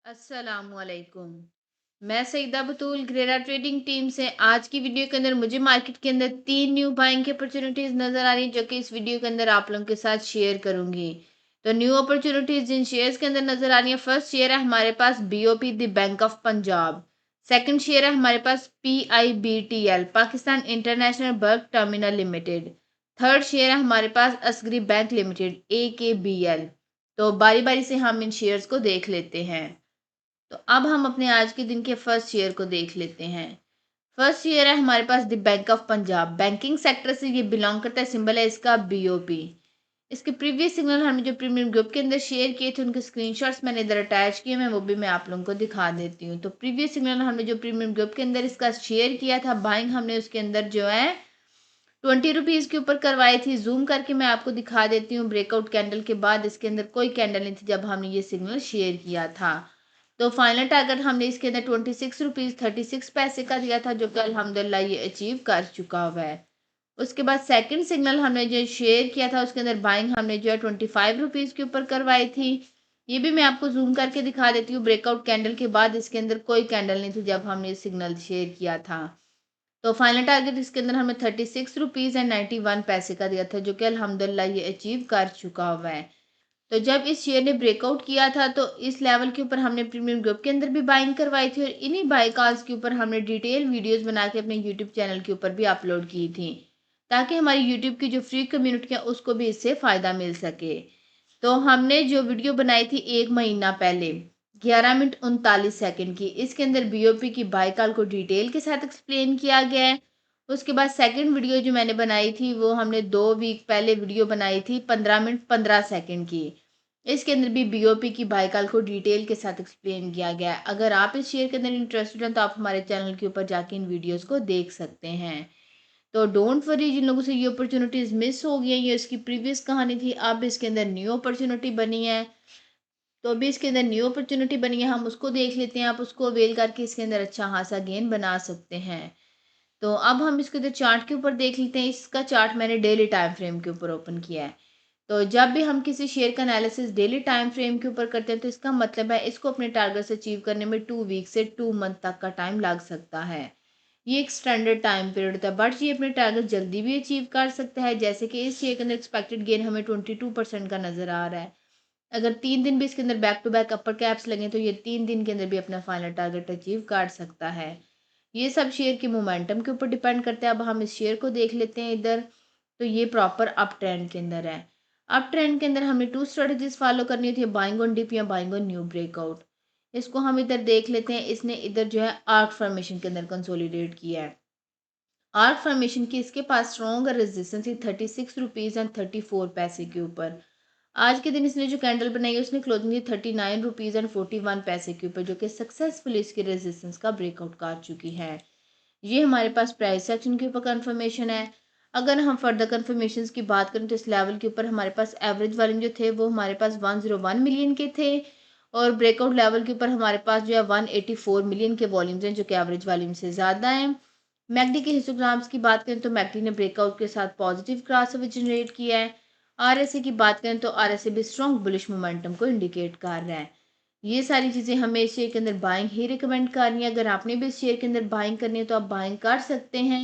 अस्सलामुअलैकुम। मैं सईदा बतूल ग्रेरा trading team से आज की वीडियो के अंदर मुझे मार्केट के अंदर 3 न्यू बाइंग की अपॉर्चुनिटीज नजर आ रही हैं जो कि इस वीडियो के अंदर आप लोगों के साथ शेयर करूंगी। तो न्यू अपॉर्चुनिटीज जिन शेयर्स के अंदर नजर आ रही है, फर्स्ट शेयर है हमारे पास BOP the bank of Punjab. Second share है हमारे पास PIBTL Pakistan international bulk terminal limited. Third share है हमारे पास असगरी बैंक लिमिटेड AKBL। तो बारी बारी से हम इन शेयर्स को देख लेते हैं। तो अब हम अपने आज के दिन के फर्स्ट शेयर को देख लेते हैं। फर्स्ट शेयर है हमारे पास the bank of Punjab. Banking sector से ये बिलोंग करता है, सिंबल है इसका BOP। इसके प्रीवियस सिग्नल हमने जो प्रीमियम ग्रुप के अंदर शेयर किए थे उनके स्क्रीनशॉट्स मैंने इधर अटैच किए हैं, वो भी मैं आप लोगों को दिखा देती हूँ। तो प्रीवियस सिग्नल हमने जो प्रीमियम ग्रुप के अंदर इसका शेयर किया था, बाइंग हमने उसके अंदर जो है 20 रुपीज़ के ऊपर करवाई थी। जूम करके मैं आपको दिखा देती हूँ। ब्रेकआउट कैंडल के बाद इसके अंदर कोई कैंडल नहीं थी जब हमने ये सिग्नल शेयर किया था। तो फाइनल टारगेट हमने इसके अंदर 26 रुपीज़ 36 पैसे का दिया था, जो कि अल्हम्दुलिल्लाह ये अचीव कर चुका हुआ है। उसके बाद सेकंड सिग्नल हमने जो शेयर किया था उसके अंदर बाइंग हमने जो है 25 रुपीज़ के ऊपर करवाई थी। ये भी मैं आपको जूम करके दिखा देती हूँ। ब्रेकआउट कैंडल के बाद इसके अंदर कोई कैंडल नहीं थी जब हमने ये सिग्नल शेयर किया था। तो फाइनल टारगेट इसके अंदर हमें 36 रुपीज़ 91 पैसे का दिया था, जो कि अल्हम्दुलिल्लाह ये अचीव कर चुका हुआ है। तो जब इस शेयर ने ब्रेकआउट किया था तो इस लेवल के ऊपर हमने प्रीमियम ग्रुप के अंदर भी बाइंग करवाई थी, और इन्हीं बाई कॉल्स के ऊपर हमने डिटेल वीडियोस बना के अपने यूट्यूब चैनल के ऊपर भी अपलोड की थी, ताकि हमारी यूट्यूब की जो फ्री कम्युनिटी है उसको भी इससे फ़ायदा मिल सके। तो हमने जो वीडियो बनाई थी 1 महीना पहले 11 मिनट 39 सेकंड की, इसके अंदर BOP की बाई कॉल को डिटेल के साथ एक्सप्लेन किया गया है। उसके बाद सेकंड वीडियो जो मैंने बनाई थी वो हमने 2 वीक पहले वीडियो बनाई थी 15 मिनट 15 सेकंड की। इसके अंदर भी BOP की बाई कॉल को डिटेल के साथ एक्सप्लेन किया गया है। अगर आप इस शेयर के अंदर इंटरेस्टेड हैं तो आप हमारे चैनल के ऊपर जाके इन वीडियोस को देख सकते हैं। तो डोंट वरी, जिन लोगों से ये अपॉर्चुनिटीज़ मिस हो गई हैं, ये इसकी प्रीवियस कहानी थी, अब इसके अंदर न्यू अपॉर्चुनिटी बनी है। तो अभी इसके अंदर न्यू अपॉर्चुनिटी बनी है, हम उसको देख लेते हैं। आप उसको अवेल करके इसके अंदर अच्छा खासा गेन बना सकते हैं। तो अब हम इसके अंदर चार्ट के ऊपर देख लेते हैं। इसका चार्ट मैंने डेली टाइम फ्रेम के ऊपर ओपन किया है। तो जब भी हम किसी शेयर का एनालिसिस डेली टाइम फ्रेम के ऊपर करते हैं तो इसका मतलब है इसको अपने टारगेट्स अचीव करने में 2 वीक से 2 मंथ तक का टाइम लग सकता है। ये एक स्टैंडर्ड टाइम पीरियड होता है, बट ये अपने टारगेट जल्दी भी अचीव कर सकता है। जैसे कि इस शेयर के अंदर एक्सपेक्टेड गेन हमें 22% का नजर आ रहा है। अगर 3 दिन भी इसके अंदर back to back upper caps लगे तो ये 3 दिन के अंदर भी अपना फाइनल टारगेट अचीव कर सकता है। ये सब शेयर के मोमेंटम के ऊपर डिपेंड करता है। अब हम इस शेयर को देख लेते हैं इधर। तो ये प्रॉपर अप ट्रेंड के अंदर है। अप ट्रेंड के अंदर हमने 2 स्ट्रेटजीज फॉलो करनी थी, बाइंग ऑन डिप या बाइंग ऑन न्यू ब्रेकआउट। इसको हम इधर देख लेते हैं। इसने इधर जो है आर्क फॉर्मेशन के अंदर कंसोलिडेट किया है। आर्क फॉर्मेशन की इसके पास स्ट्रॉन्ग रेजिस्टेंस थी 36 रुपीज़ 34 पैसे के ऊपर। आज के दिन इसने जो कैंडल बनाई है उसने क्लोजिंग दी 39 रुपीज़ 41 पैसे के ऊपर, जो कि सक्सेसफुली इसकी रेजिस्टेंस का ब्रेकआउट कर चुकी है। ये हमारे पास प्राइस सेक्शन के ऊपर कंफर्मेशन है। अगर हम फर्दर कंफर्मेशन की बात करें तो इस लेवल के ऊपर हमारे पास एवरेज वॉल्यूम जो थे वो हमारे पास 101 मिलियन के थे, और ब्रेकआउट लेवल के ऊपर हमारे पास जो है 184 मिलियन के वॉल्यूम्स हैं, जो कि एवरेज वॉल्यूम से ज़्यादा हैं। मैकडी के हिस्टोग्राम्स की बात करें तो मैकडी ने ब्रेकआउट के साथ पॉजिटिव क्रॉसओवर जनरेट किया है। RSI की बात करें तो RSI भी स्ट्रॉन्ग बुलिश मोमेंटम को इंडिकेट कर रहा है। ये सारी चीज़ें हमें इस शेयर के अंदर बाइंग ही रिकमेंड करनी है। अगर आपने भी इस शेयर के अंदर बाइंग करनी है तो आप बाइंग कर सकते हैं।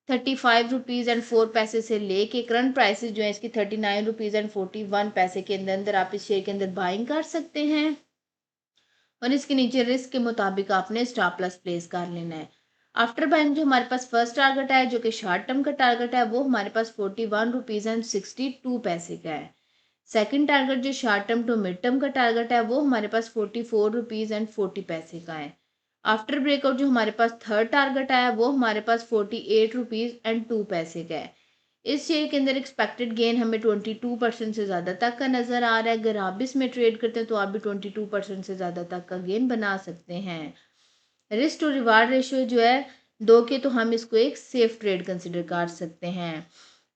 35 रुपीज़ 4 पैसे से लेके करंट प्राइसेस जो है इसकी 39 रुपीज़ 41 पैसे के अंदर अंदर आप इस शेयर के अंदर बाइंग कर सकते हैं, और इसके नीचे रिस्क के मुताबिक आपने स्टॉप लॉस प्लेस कर लेना है। आफ्टर बाइंग जो हमारे पास फर्स्ट टारगेट है, जो कि शॉर्ट टर्म का टारगेट है, वो हमारे पास 41 रुपीज़ 62 पैसे का है। सेकंड टारगेट जो short term to mid term का टारगेट है वो हमारे पास 44 रुपीज़ 40 पैसे का है। आफ्टर ब्रेकआउट जो हमारे पास थर्ड टारगेट आया वो हमारे पास 48 रुपीज़ 2 पैसे का है। इस शेयर के अंदर एक्सपेक्टेड गेन हमें 22% से ज़्यादा तक का नज़र आ रहा है। अगर आप भी इसमें ट्रेड करते हैं तो आप भी 22% से ज़्यादा तक का गेन बना सकते हैं। रिस्क टू रिवार्ड रेशियो जो है 2 के, तो हम इसको एक सेफ ट्रेड कंसिडर कर सकते हैं।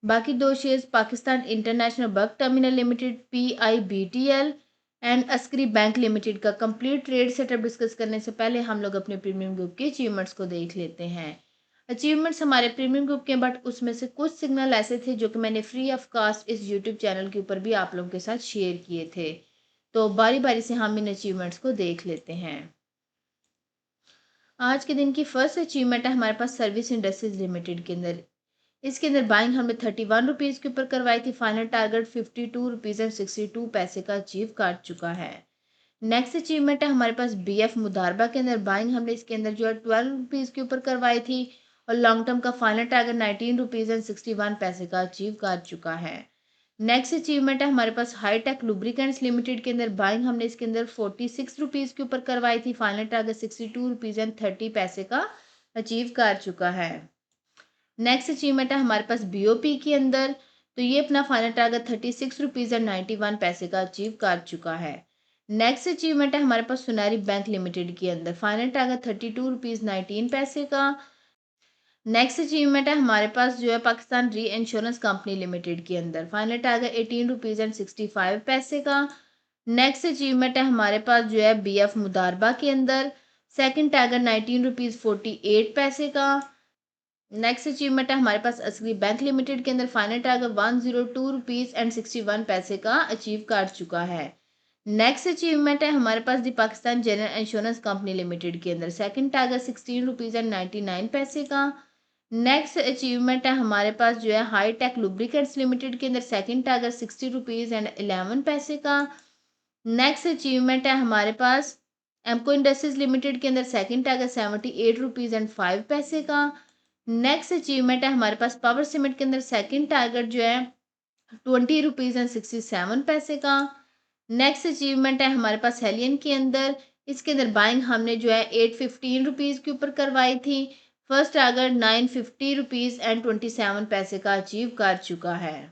बाकी 2 shares Pakistan international bulk terminal limited PIBTL and Askari bank limited का कंप्लीट ट्रेड सेटअप डिस्कस करने से पहले हम लोग अपने प्रीमियम ग्रुप के अचीवमेंट्स को देख लेते हैं। अचीवमेंट्स हमारे प्रीमियम ग्रुप के, बट उसमें से कुछ सिग्नल ऐसे थे जो कि मैंने फ्री ऑफ कास्ट इस यूट्यूब चैनल के ऊपर भी आप लोगों के साथ शेयर किए थे। तो बारी बारी से हम इन अचीवमेंट्स को देख लेते हैं। आज के दिन की फर्स्ट अचीवमेंट है हमारे पास सर्विस इंडस्ट्रीज लिमिटेड के अंदर। इसके अंदर बाइंग हमने 31 रुपीज़ के ऊपर करवाई थी। फाइनल टारगेट 52 रुपीज़ एंड 62 पैसे का अचीव कर चुका है। नेक्स्ट अचीवमेंट है हमारे पास BF मुदारबा के अंदर। बाइंग हमने इसके अंदर जो है 12 रुपीज़ के ऊपर करवाई थी और लॉन्ग टर्म का फाइनल टारगेट 19 रुपीज़ एंड 61 पैसे का अचीव कर चुका है। नेक्स्ट अचीवमेंट है हमारे पास हाईटेक लुब्रिकेंट्स लिमिटेड के अंदर। बाइंग हमने इसके अंदर 46 रुपीज़ के ऊपर करवाई थी। फाइनल टारगेट 62 रुपीज़ एंड 30 पैसे का अचीव कर चुका है। नेक्स्ट अचीवमेंट है हमारे पास BOP के अंदर। तो ये अपना फाइनल टारगेट 36 रुपीज़ एंड 91 पैसे का अचीव कर चुका है। नेक्स्ट अचीवमेंट है हमारे पास सोनारी बैंक लिमिटेड के अंदर। फाइनल टारगेट 32 रुपीज़ 19 पैसे का। नेक्स्ट अचीवमेंट है हमारे पास जो है पाकिस्तान री इंश्योरेंस कंपनी लिमिटेड के अंदर। फाइनल टारगेट 18 रुपीज़ एंड 65 पैसे का। नेक्स्ट अचीवमेंट है हमारे पास जो है BF मुदारबा के अंदर। सेकंड टारगेट 19 रुपीज़ 48 पैसे का। नेक्स्ट अचीवमेंट है हमारे पास असली बैंक लिमिटेड के अंदर। फाइनल टारगेट 102 रुपीज़ एंड 61 पैसे का अचीव कर चुका है। नेक्स्ट अचीवमेंट है हमारे पास the Pakistan general insurance company limited के अंदर। सेकंड टारगेट 16 रुपीज़ एंड 99 पैसे का। नेक्स्ट अचीवमेंट है हमारे पास जो है हाईटेक लुब्रिकेंट्स लिमिटेड के अंदर। सेकंड टारगेट 60 रुपीज़ एंड 11 पैसे का। नेक्स्ट अचीवमेंट है हमारे पास एमको इंडस्ट्रीज लिमिटेड के अंदर। सेकंड टारगेट 78 रुपीज़ एंड 5 पैसे का। नेक्स्ट अचीवमेंट है हमारे पास पावर सीमेंट के अंदर। सेकंड टारगेट जो है 20 रुपीज़ एंड 67 पैसे का। नेक्स्ट अचीवमेंट है हमारे पास हेलियन के अंदर। इसके अंदर बाइंग हमने जो है 815 रुपीज़ के ऊपर करवाई थी। फर्स्ट टारगेट 950 रुपीज़ एंड 27 पैसे का अचीव कर चुका है।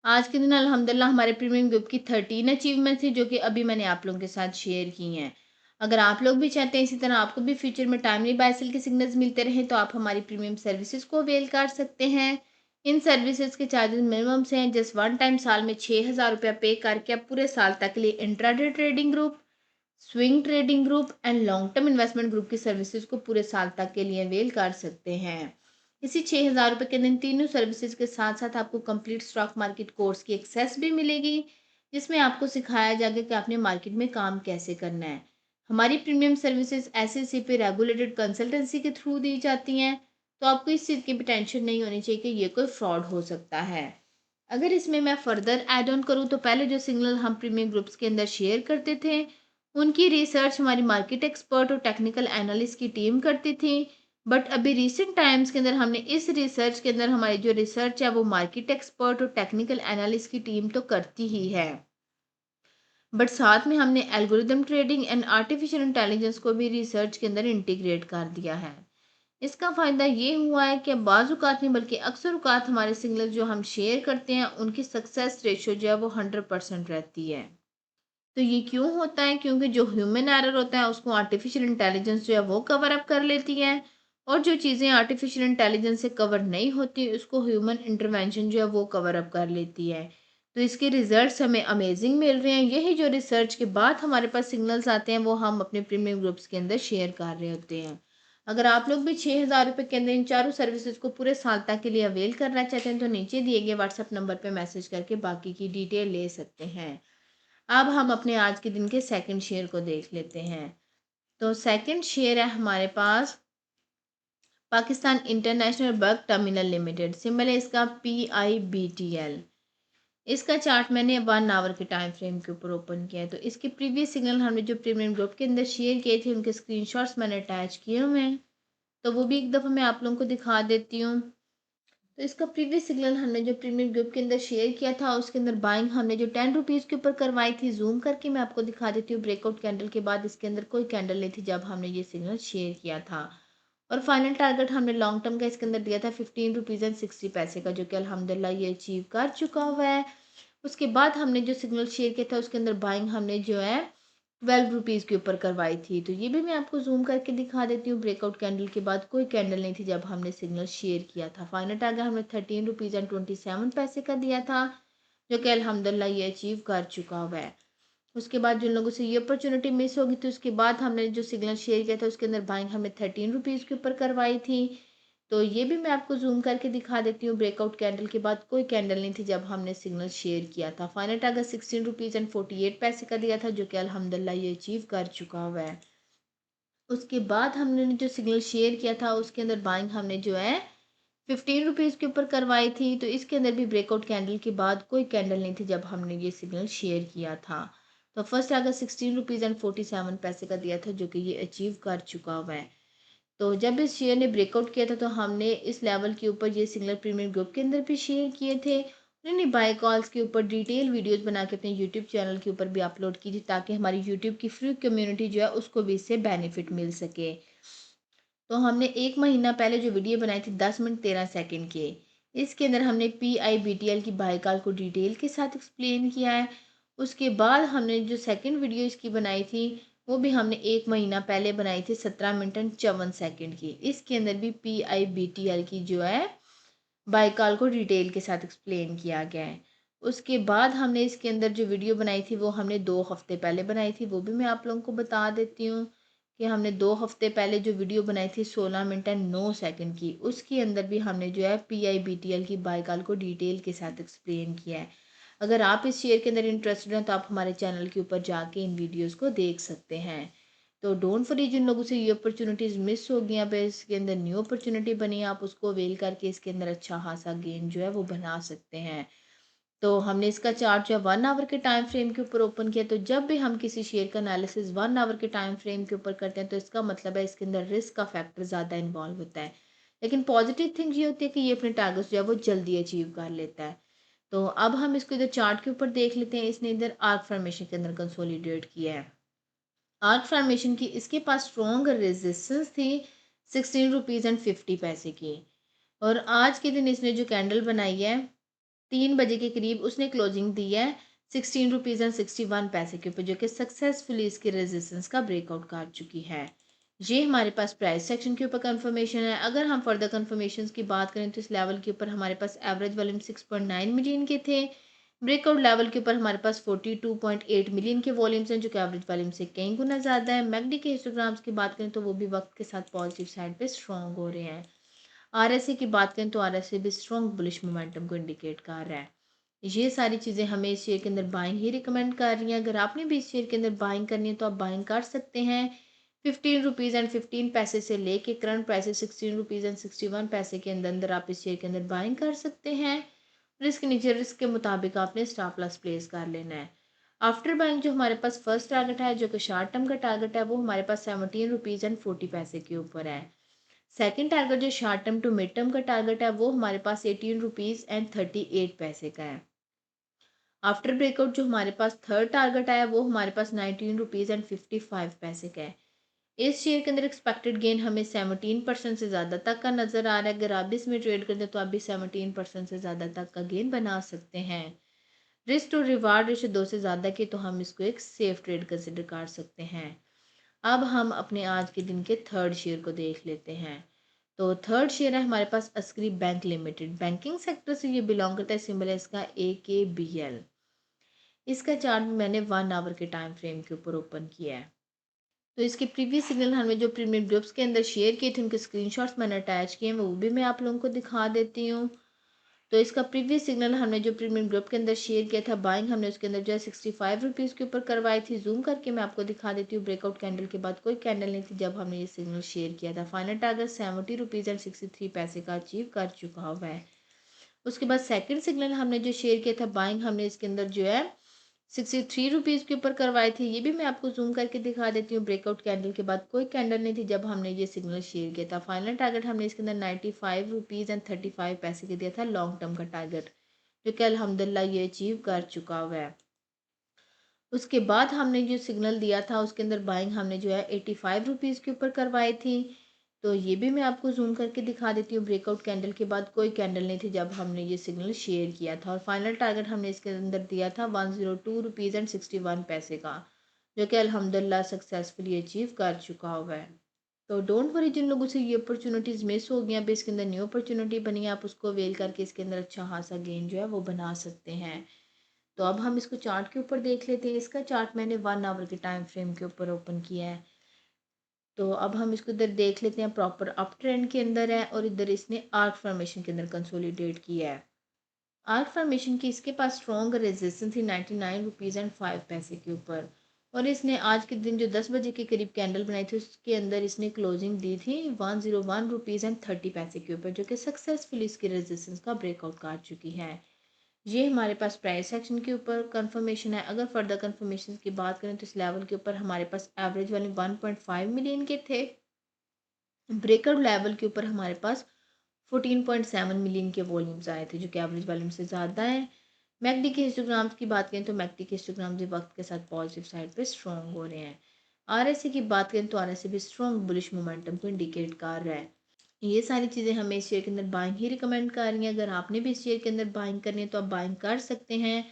आज के दिन अल्हम्दुलिल्लाह हमारे प्रीमियम ग्रुप की 13 अचीवमेंट थी जो कि अभी मैंने आप लोगों के साथ शेयर की हैं। अगर आप लोग भी चाहते हैं इसी तरह आपको भी फ्यूचर में टाइमली बाय सेल के सिग्नल्स मिलते रहें तो आप हमारी प्रीमियम सर्विसेज को अवेल कर सकते हैं। इन सर्विसेज के चार्जेस मिनिमम से हैं। जस्ट वन टाइम साल में 6,000 रुपया पे करके आप पूरे साल तक के लिए intraday trading group, swing trading group and long term investment group की सर्विसेज को पूरे साल तक के लिए अवेल कर सकते हैं। इसी 6,000 रुपये के दिन तीनों सर्विसेज के साथ साथ आपको कंप्लीट स्टॉक मार्केट कोर्स की एक्सेस भी मिलेगी जिसमें आपको सिखाया जाएगा कि आपने मार्केट में काम कैसे करना है। हमारी प्रीमियम सर्विसेज SEC पे रेगुलेटेड कंसल्टेंसी के थ्रू दी जाती हैं तो आपको इस चीज़ की भी टेंशन नहीं होनी चाहिए कि ये कोई फ्रॉड हो सकता है। अगर इसमें मैं फर्दर ऐड ऑन करूँ तो पहले जो सिग्नल हम प्रीमियम ग्रुप्स के अंदर शेयर करते थे उनकी रिसर्च हमारी मार्केट एक्सपर्ट और टेक्निकल एनालिस्ट की टीम करती थी। बट अभी रिसेंट टाइम्स के अंदर हमने इस रिसर्च के अंदर हमारी जो रिसर्च है वो मार्केट एक्सपर्ट और टेक्निकल एनालिस्ट की टीम तो करती ही है बट साथ में हमने algorithm trading and artificial intelligence को भी रिसर्च के अंदर इंटीग्रेट कर दिया है। इसका फ़ायदा ये हुआ है कि बाज़ औक़ात नहीं बल्कि अक्सर औक़ात हमारे सिग्नल जो हम शेयर करते हैं उनकी सक्सेस रेशो जो है वो 100% रहती है। तो ये क्यों होता है? क्योंकि जो ह्यूमन एरर होता है उसको आर्टिफिशियल इंटेलिजेंस जो है वो कवर अप कर लेती है और जो चीज़ें आर्टिफिशियल इंटेलिजेंस से कवर नहीं होती उसको ह्यूमन इंटरवेंशन जो है वो कवर अप कर लेती है। तो इसके रिजल्ट्स हमें अमेजिंग मिल रहे हैं। यही जो रिसर्च के बाद हमारे पास सिग्नल्स आते हैं वो हम अपने प्रीमियम ग्रुप्स के अंदर शेयर कर रहे होते हैं। अगर आप लोग भी 6,000 रुपये के अंदर इन चारों सर्विसेज को पूरे साल तक के लिए अवेल करना चाहते हैं तो नीचे दिए गए व्हाट्सएप नंबर पर मैसेज करके बाकी की डिटेल ले सकते हैं। अब हम अपने आज के दिन के सेकंड शेयर को देख लेते हैं। तो सेकंड शेयर है हमारे पास Pakistan international bulk terminal limited. Symbol है इसका PIBTL। इसका चार्ट मैंने 1 आवर के टाइम फ्रेम के ऊपर ओपन किया है। तो इसके प्रीवियस सिग्नल हमने जो प्रीमियम ग्रुप के अंदर शेयर किए थे उनके स्क्रीनशॉट्स मैंने अटैच किए हुए हैं तो वो भी एक दफ़ा मैं आप लोगों को दिखा देती हूँ। तो इसका प्रीवियस सिग्नल हमने जो प्रीमियम ग्रुप के अंदर शेयर किया था उसके अंदर बाइंग हमने जो 10 रुपीज़ के ऊपर करवाई थी। जूम करके मैं आपको दिखा देती हूँ। ब्रेकआउट कैंडल के बाद इसके अंदर कोई कैंडल नहीं थी जब हमने ये सिग्नल शेयर किया था और फाइनल टारगेट हमने लॉन्ग टर्म का इसके अंदर दिया था 15 रुपीज़ एंड 60 पैसे का जो कि अल्हम्दुलिल्लाह ये अचीव कर चुका हुआ है। उसके बाद हमने जो सिग्नल शेयर किया था उसके अंदर बाइंग हमने जो है 12 रुपीज़ के ऊपर करवाई थी। तो ये भी मैं आपको जूम करके दिखा देती हूँ। ब्रेकआउट कैंडल के बाद कोई कैंडल नहीं थी जब हमने सिग्नल शेयर किया था। फाइनल टारगेट हमने 13 रुपीज़ एंड 27 पैसे का दिया था जो कि अल्हम्दुलिल्लाह ये अचीव कर चुका हुआ है। उसके बाद जिन लोगों से ये अपॉर्चुनिटी मिस होगी थी उसके बाद हमने जो सिग्नल शेयर किया था उसके अंदर बाइंग हमने 13 रुपीज़ के ऊपर करवाई थी। तो ये भी मैं आपको ज़ूम करके दिखा देती हूँ। ब्रेकआउट कैंडल के बाद कोई कैंडल नहीं थी जब हमने सिग्नल शेयर किया था। फाइनल टारगेट 16 रुपीज़ एंड 48 पैसे का दिया था, जो कि अल्हम्दुलिल्लाह ये अचीव कर चुका हुआ है। उसके बाद हमने जो सिग्नल शेयर किया था उसके अंदर बाइंग हमने जो है 15 रुपीज़ के ऊपर करवाई थी। तो इसके अंदर भी ब्रेकआउट कैंडल के बाद कोई कैंडल नहीं थी जब हमने ये सिग्नल शेयर किया था। तो फर्स्ट टारगेट 16 रुपीज़ एंड 47 पैसे का दिया था, जो कि ये अचीव कर चुका हुआ है। तो जब इस शेयर ने ब्रेकआउट किया था तो हमने इस लेवल के ऊपर ये सिग्नल प्रीमियम ग्रुप के अंदर भी शेयर किए थे। उन्होंने बाय कॉल्स के ऊपर डिटेल वीडियोस बना के अपने यूट्यूब चैनल के ऊपर भी अपलोड की थी, ताकि हमारी यूट्यूब की फ्री कम्युनिटी जो है उसको भी इससे बेनिफिट मिल सके। तो हमने 1 महीना पहले जो वीडियो बनाई थी 10 मिनट 13 सेकंड की, इसके अंदर हमने PIBTL की बाय कॉल को डिटेल के साथ एक्सप्लेन किया है। उसके बाद हमने जो सेकंड वीडियो इसकी बनाई थी वो भी हमने 1 महीना पहले बनाई थी 17 मिनट एंड 54 सेकंड की। इसके अंदर भी PIBTL की जो है बाय कॉल को डिटेल के साथ एक्सप्लेन किया गया है। उसके बाद हमने इसके अंदर जो वीडियो बनाई थी वो हमने 2 हफ्ते पहले बनाई थी, वो भी मैं आप लोगों को बता देती हूँ कि हमने 2 हफ्ते पहले जो वीडियो बनाई थी 16 मिनट एंड 9 सेकंड की, उसके अंदर भी हमने जो है PIBTL की बाय कॉल को डिटेल के साथ एक्सप्लेन किया है। अगर आप इस शेयर के अंदर इंटरेस्टेड हैं तो आप हमारे चैनल के ऊपर जाके इन वीडियोज़ को देख सकते हैं। तो डोंट वरी, जिन लोगों से ये अपॉर्चुनिटीज़ मिस हो गई, अब इसके अंदर न्यू अपॉर्चुनिटी बनी है, आप उसको अवेल करके इसके अंदर अच्छा खासा गेन जो है वो बना सकते हैं। तो हमने इसका चार्ट जो है 1 आवर के टाइम फ्रेम के ऊपर ओपन किया। तो जब भी हम किसी शेयर का एनालिसिस 1 आवर के टाइम फ्रेम के ऊपर करते हैं तो इसका मतलब है इसके अंदर रिस्क का फैक्टर ज़्यादा इन्वॉल्व होता है। लेकिन पॉजिटिव थिंग ये होती है कि ये अपने टारगेट्स जो है वो जल्दी अचीव कर लेता है। तो अब हम इसको इधर चार्ट के ऊपर देख लेते हैं। इसने इधर आर्क फॉर्मेशन के अंदर कंसोलिडेट किया है। आर्क फॉर्मेशन की इसके पास स्ट्रॉन्ग रेजिस्टेंस थी 16 रुपीज़ एंड 50 पैसे की। और आज के दिन इसने जो कैंडल बनाई है 3 बजे के करीब, उसने क्लोजिंग दी है 16 रुपीज़ एंड 61 पैसे के ऊपर, जो कि सक्सेसफुली इसके रेजिस्टेंस का ब्रेकआउट कर चुकी है। ये हमारे पास प्राइस सेक्शन के ऊपर कंफर्मेशन है। अगर हम फर्दर कंफर्मेशन की बात करें तो इस लेवल के ऊपर हमारे पास एवरेज वॉल्यूम 6.9 मिलियन के थे। ब्रेकआउट लेवल के ऊपर हमारे पास 42.8 मिलियन के वॉल्यूम्स हैं, जो कि एवरेज वॉल्यूम से कई गुना ज़्यादा है। मैकडी के हिस्टोग्राम्स की बात करें तो वो भी वक्त के साथ पॉजिटिव साइड पे स्ट्रॉन्ग हो रहे हैं। RSI की बात करें तो RSI भी स्ट्रॉन्ग बुलिश मोमेंटम को इंडिकेट कर रहा है। ये सारी चीज़ें हमें इस शेयर के अंदर बाइंग ही रिकमेंड कर रही हैं। अगर आपने भी इस शेयर के अंदर बाइंग करनी है तो आप बाइंग कर सकते हैं। 15 रुपीज़ एंड 15 पैसे से लेके करंट प्राइस 16 रुपीज़ एंड 61 पैसे के अंदर अंदर आप इस शेयर के अंदर बाइंग कर सकते हैं। रिस्क नीचे रिस्क के मुताबिक आपने स्टॉप लॉस प्लेस कर लेना है। आफ्टर बाइंग जो हमारे पास फर्स्ट टारगेट है, जो कि शॉर्ट टर्म का टारगेट है, वो हमारे पास 17 रुपीज़ एंड 40 पैसे के ऊपर है। सेकंड टारगेट जो short term to mid term का टारगेट है वो हमारे पास 18 रुपीज़ एंड 38 पैसे का है। आफ्टर ब्रेकआउट जो हमारे पास थर्ड टारगेट आया वो हमारे पास 19 रुपीज़ एंड 55 पैसे का है। इस शेयर के अंदर एक्सपेक्टेड गेन हमें 17% से ज़्यादा तक का नज़र आ रहा है। अगर आप भी इसमें ट्रेड करते हैं तो आप भी 17% से ज़्यादा तक का गेन बना सकते हैं। रिस्क टू रिवार्ड रेशो 2 से ज़्यादा की तो हम इसको एक सेफ ट्रेड कंसिडर कर सकते हैं। अब हम अपने आज के दिन के थर्ड शेयर को देख लेते हैं। तो थर्ड शेयर है हमारे पास Askari bank limited. Banking sector से ये बिलोंग करता है। सिंबल है इसका AKBL। इसका चार्ट मैंने 1 आवर के टाइम फ्रेम के ऊपर ओपन किया है। तो इसके प्रीवियस सिग्नल हमने जो प्रीमियम ग्रुप्स के अंदर शेयर किए थे उनके स्क्रीनशॉट्स मैंने अटैच किए हैं, वो भी मैं आप लोगों को दिखा देती हूँ। तो इसका प्रीवियस सिग्नल हमने जो प्रीमियम ग्रुप के अंदर शेयर किया था, बाइंग हमने उसके अंदर जो है 65 रुपीज़ के ऊपर करवाई थी। जूम करके मैं आपको दिखा देती हूँ। ब्रेकआउट कैंडल के बाद कोई कैंडल नहीं थी जब हमने ये सिग्नल शेयर किया था। फाइनल टारगेट 70 रुपीज़ एंड 63 पैसे का अचीव कर चुका हुआ है। उसके बाद सेकंड सिग्नल हमने जो शेयर किया था, बाइंग हमने इसके अंदर जो है 63 रुपीज़ के ऊपर करवाए थे। ये भी मैं आपको जूम करके दिखा देती हूँ। ब्रेकआउट कैंडल के बाद कोई कैंडल नहीं थी जब हमने ये सिग्नल शेयर किया था। फाइनल टारगेट हमने इसके अंदर 95 रुपीज़ एंड 35 पैसे के दिया था, लॉन्ग टर्म का टारगेट, जो कि अल्हम्दुलिल्लाह ये अचीव कर चुका हुआ है। उसके बाद हमने जो सिग्नल दिया था उसके अंदर बाइंग हमने जो है 85 रुपीज़ के ऊपर करवाई थी। तो ये भी मैं आपको जूम करके दिखा देती हूँ। ब्रेकआउट कैंडल के बाद कोई कैंडल नहीं थी जब हमने ये सिग्नल शेयर किया था। और फाइनल टारगेट हमने इसके अंदर दिया था 102 रुपीज़ एंड 61 पैसे का, जो कि अल्हम्दुलिल्लाह सक्सेसफुली अचीव कर चुका हुआ है। तो डोंट वरी, जिन लोगों से ये अपॉर्चुनिटीज़ मिस हो गई, अभी इसके अंदर न्यू अपॉर्चुनिटी बनी है, आप उसको अवेल करके इसके अंदर अच्छा खासा गेन जो है वो बना सकते हैं। तो अब हम इसको चार्ट के ऊपर देख लेते हैं। इसका चार्ट मैंने 1 आवर के टाइम फ्रेम के ऊपर ओपन किया है। तो अब हम इसको इधर देख लेते हैं, प्रॉपर अप ट्रेंड के अंदर है और इधर इसने आर्क फॉर्मेशन के अंदर कंसोलिडेट किया है। आर्क फॉर्मेशन की इसके पास स्ट्रॉन्ग रेजिस्टेंस थी 99 रुपीज़ एंड 5 पैसे के ऊपर, और इसने आज के दिन जो 10 बजे के करीब कैंडल बनाई थी उसके अंदर इसने क्लोजिंग दी थी 101 रुपीज़ एंड 30 पैसे के ऊपर, जो कि सक्सेसफुली इसकी रेजिस्टेंस का ब्रेकआउट काट चुकी है। ये हमारे पास प्राइस सेक्शन के ऊपर कंफर्मेशन है। अगर फर्दर कंफर्मेशन की बात करें तो इस लेवल के ऊपर हमारे पास एवरेज वाले 1.5 मिलियन के थे, ब्रेकआउट लेवल के ऊपर हमारे पास 14.7 मिलियन के वॉल्यूम्स आए थे, जो कि एवरेज वॉल्यूम से ज़्यादा है। मैकडी के हिस्टोग्राम्स की बात करें तो मैकडी के हिस्टोग्राम्स भी वक्त के साथ पॉजिटिव साइड पे स्ट्रॉन्ग हो रहे हैं। आरएसए की बात करें तो आरएसए भी स्ट्रॉन्ग बुलिश मोमेंटम को इंडिकेट कर रहा है। ये सारी चीज़ें हमें इस शेयर के अंदर बाइंग ही रिकमेंड कर रही हैं। अगर आपने भी इस शेयर के अंदर बाइंग करनी है तो आप बाइंग कर सकते हैं।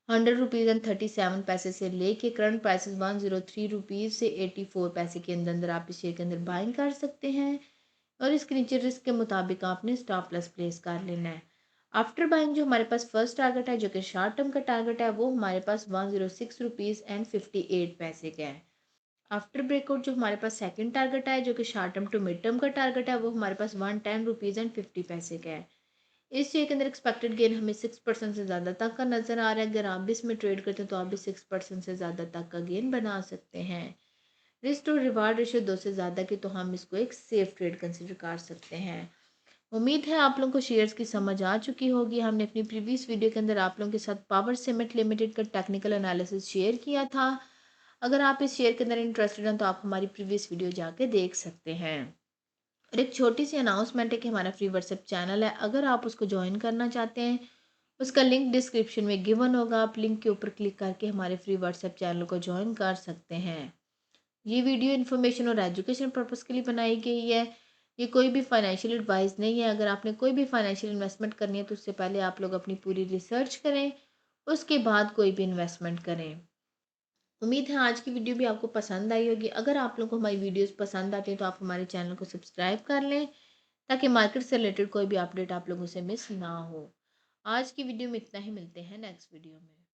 100 रुपीज़ एंड 37 पैसे से लेके करंट प्राइसेस 103 रुपीज़ से 84 पैसे के अंदर अंदर आप इस शेयर के अंदर बाइंग कर सकते हैं, और इसके नीचे रिस्क के मुताबिक आपने स्टॉप लॉस प्लेस कर लेना है। आफ्टर बाइंग जो हमारे पास फर्स्ट टारगेट है, जो कि शॉर्ट टर्म का टारगेट है, वो हमारे पास 106 रुपीज़ एंड 58 पैसे का है। आफ्टर ब्रेकआउट जो हमारे पास सेकंड टारगेट है, जो कि short term to mid term का टारगेट है, वो हमारे पास 110 रुपीज़ एंड 50 पैसे का है। इस शेयर के अंदर एक्सपेक्टेड गेन हमें 6% से ज़्यादा तक का नज़र आ रहा है। अगर आप भी इसमें ट्रेड करते हैं तो आप भी 6% से ज़्यादा तक का गेन बना सकते हैं। रिस्क टू रिवार्ड रेशियो 2 से ज़्यादा की तो हम इसको एक सेफ ट्रेड कंसिडर कर सकते हैं। उम्मीद है आप लोगों को शेयर्स की समझ आ चुकी होगी। हमने अपनी प्रीवियस वीडियो के अंदर आप लोगों के साथ पावर सीमेंट लिमिटेड का टेक्निकल एनालिसिस शेयर किया था। अगर आप इस शेयर के अंदर इंटरेस्टेड हैं तो आप हमारी प्रीवियस वीडियो जाके देख सकते हैं। और एक छोटी सी अनाउंसमेंट है कि हमारा फ्री व्हाट्सएप चैनल है, अगर आप उसको ज्वाइन करना चाहते हैं उसका लिंक डिस्क्रिप्शन में गिवन होगा, आप लिंक के ऊपर क्लिक करके हमारे फ्री व्हाट्सएप चैनल को ज्वाइन कर सकते हैं। ये वीडियो इन्फॉर्मेशन और एजुकेशन पर्पज़ के लिए बनाई गई है। ये कोई भी फाइनेंशियल एडवाइस नहीं है। अगर आपने कोई भी फाइनेंशियल इन्वेस्टमेंट करनी है तो उससे पहले आप लोग अपनी पूरी रिसर्च करें, उसके बाद कोई भी इन्वेस्टमेंट करें। उम्मीद है आज की वीडियो भी आपको पसंद आई होगी। अगर आप लोगों को हमारी वीडियोस पसंद आती हैं तो आप हमारे चैनल को सब्सक्राइब कर लें, ताकि मार्केट से रिलेटेड कोई भी अपडेट आप लोगों से मिस ना हो। आज की वीडियो में इतना ही, मिलते हैं नेक्स्ट वीडियो में।